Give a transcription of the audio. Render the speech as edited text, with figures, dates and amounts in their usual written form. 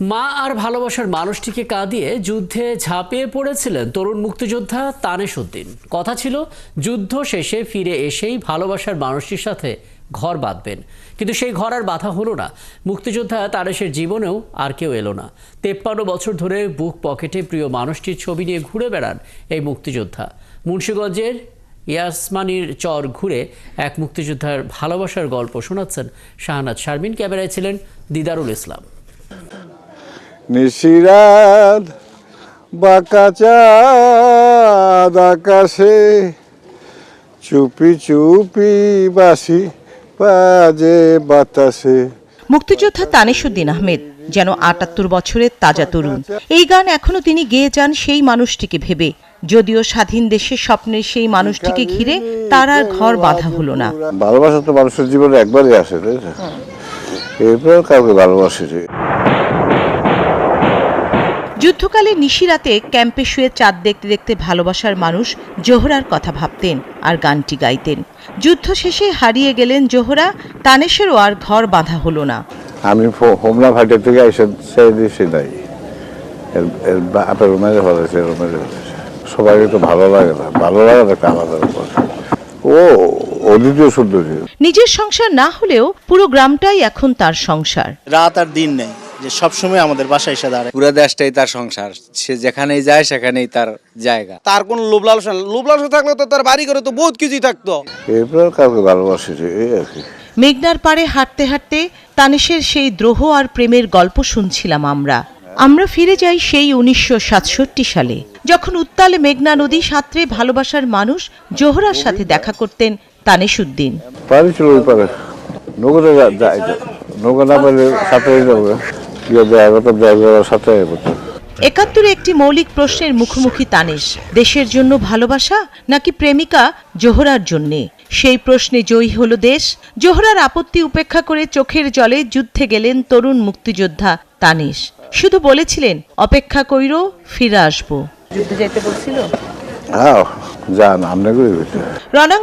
মা আর ভালোবাসার মানুষটিকে কাঁদিয়ে যুদ্ধে ঝাঁপিয়ে পড়েছিলেন তরুণ মুক্তিযোদ্ধা তানেশ উদ্দিন। কথা ছিল যুদ্ধ শেষে ফিরে এসেই ভালোবাসার মানুষটির সাথে ঘর বাঁধবেন, কিন্তু সেই ঘর আর বাঁধা হলো না। মুক্তিযোদ্ধা তানেশের জীবনেও আর কেউ এলো না। 53 বছর ধরে বুক পকেটে প্রিয় মানুষটির ছবি নিয়ে ঘুরে বেড়ান এই মুক্তিযোদ্ধা। মুন্সিগঞ্জের ইয়াসমানির চর ঘুরে এক মুক্তিযোদ্ধার ভালোবাসার গল্প শোনাচ্ছেন শাহনাজ শারমিন। ক্যামেরায় ছিলেন দিদারুল ইসলাম। নিশিরাত বাঁকা চাঁদ আকাশে চুপি চুপি বাসি বাজে বাতাসে। মুক্তিযোদ্ধা তানেশ উদ্দিন আহমেদ যেন ৭৮ বছরের তাজা তরুণ। এই গান এখনো তিনি গেয়ে যান সেই মানুষটিকে ভেবে। যদিও স্বাধীন দেশের স্বপ্নের সেই মানুষটিকে ঘিরে তার আর ঘর বাঁধা হলো না। ভালোবাসা তো মানুষের জীবনে একবারই আসে, তাই না? এরপর কাউকে ভালোবাসি। যুদ্ধকালে নিশিরাতে ক্যাম্পে শুয়ে চাঁদ দেখতে দেখতে ভালোবাসার মানুষ জোহরার কথা ভাবতেন আর গানটি গাইতেন। যুদ্ধ শেষে হারিয়ে গেলেন জোহরা, তানেশেরও আর ঘর বাঁধা হলো না। আমি হোমলা ভাইটের থেকে এসে সেই দিয়েছি নাই, আপনার রুমের ফলেছে, সবাই তো ভালো লাগে না, ভালো লাগে একটা আলাদা ব্যাপার। ও অদ্বিতীয় সুন্দরী। নিজের সংসার না হলেও পুরো গ্রামটাই এখন তার সংসার। রাত আর দিন নেই যে সবসময় আমাদের বাসায় এসে দাঁড়ায়। পুরো দেশটাই তার সংসার, সে যেখানেই যায় সেখানেই তার জায়গা। তার কোনো লোভ লালসা থাকলে তো তার বাড়ি করে তো বহুত কিছুই থাকতো। এরপর কাউকে ভালোবাসি, এই আর কি। মেঘনার পাড়ে হাঁটতে হাঁটতে তানেশের সেই দ্রোহ আর প্রেমের গল্প শুনছিলাম আমরা ফিরে যাই সেই 1967 সালে, যখন উত্তালে মেঘনা নদী সাঁতরে ভালোবাসার মানুষ জোহরার সাথে দেখা করতেন তানেশ উদ্দিন। পারি ছিল ওই পারে, নৌকাতে যাই, নৌকা না পারলে সাঁতরে যাবে, সাঁতরে। ৭১ একটি মৌলিক প্রশ্নের মুখোমুখি তানেশ, দেশের জন্য ভালোবাসা নাকি প্রেমিকা জোহরার জন্যে? সেই প্রশ্নে জয়ী হলো দেশ। জোহরার আপত্তি উপেক্ষা করে চোখের জলে যুদ্ধে গেলেন তরুণ মুক্তিযোদ্ধা তানেশ। শুধু বলেছিলেন, অপেক্ষা কইরো, ফিরে আসবো। যুদ্ধে যাইতে বলছিল। হ্যাঁ, যান, আমরা করি।